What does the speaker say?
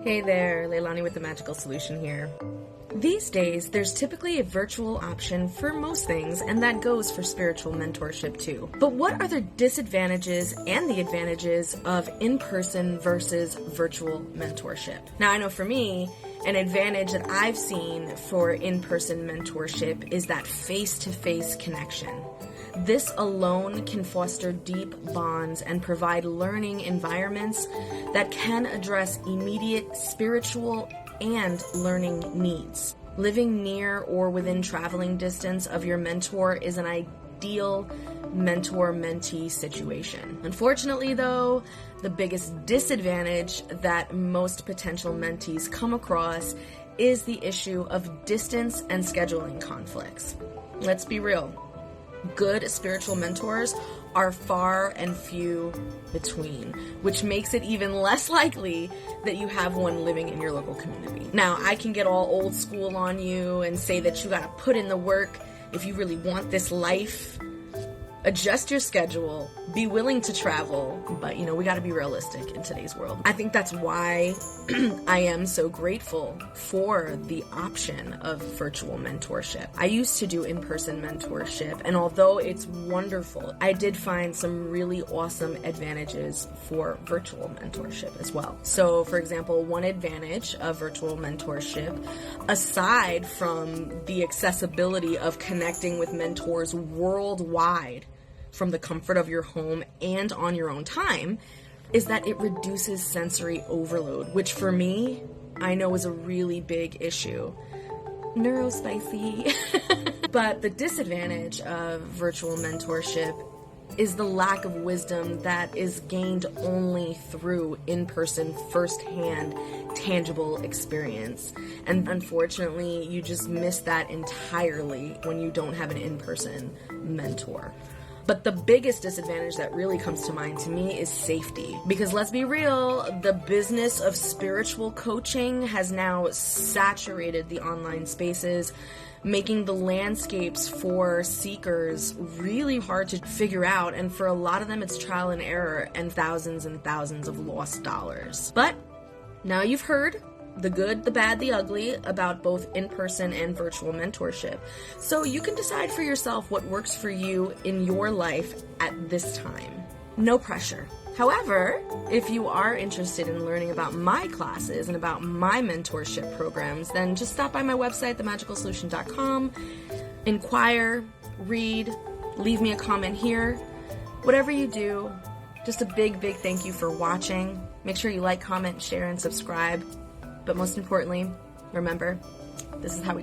Hey there, Leilani with The Magical Solution here. These days, there's typically a virtual option for most things, and that goes for spiritual mentorship too. But what are the disadvantages and the advantages of in-person versus virtual mentorship? Now, I know for me, an advantage that I've seen for in-person mentorship is that face-to-face connection. This alone can foster deep bonds and provide learning environments that can address immediate spiritual and learning needs. Living near or within traveling distance of your mentor is an ideal mentor-mentee situation. Unfortunately, though, the biggest disadvantage that most potential mentees come across is the issue of distance and scheduling conflicts. Let's be real. Good spiritual mentors are far and few between, which makes it even less likely that you have one living in your local community. Now, I can get all old school on you and say that you gotta put in the work if you really want this life. Adjust your schedule, be willing to travel, but we gotta be realistic in today's world. I think that's why I am so grateful for the option of virtual mentorship. I used to do in-person mentorship, and although it's wonderful, I did find some really awesome advantages for virtual mentorship as well. So, for example, one advantage of virtual mentorship, aside from the accessibility of connecting with mentors worldwide, from the comfort of your home and on your own time, is that it reduces sensory overload, which for me, I know is a really big issue. Neurospicy. But the disadvantage of virtual mentorship is the lack of wisdom that is gained only through in-person, first-hand, tangible experience. And unfortunately, you just miss that entirely when you don't have an in-person mentor. But the biggest disadvantage that really comes to mind to me is safety. Because let's be real, the business of spiritual coaching has now saturated the online spaces, making the landscapes for seekers really hard to figure out. And for a lot of them, it's trial and error and thousands of lost dollars. But now you've heard the good, the bad, the ugly about both in-person and virtual mentorship. So you can decide for yourself what works for you in your life at this time. No pressure. However, if you are interested in learning about my classes and about my mentorship programs, then just stop by my website, themagicalsolution.com, inquire, read, leave me a comment here. Whatever you do, just a big thank you for watching. Make sure you like, comment, share, and subscribe. But most importantly, remember, this is how we grow.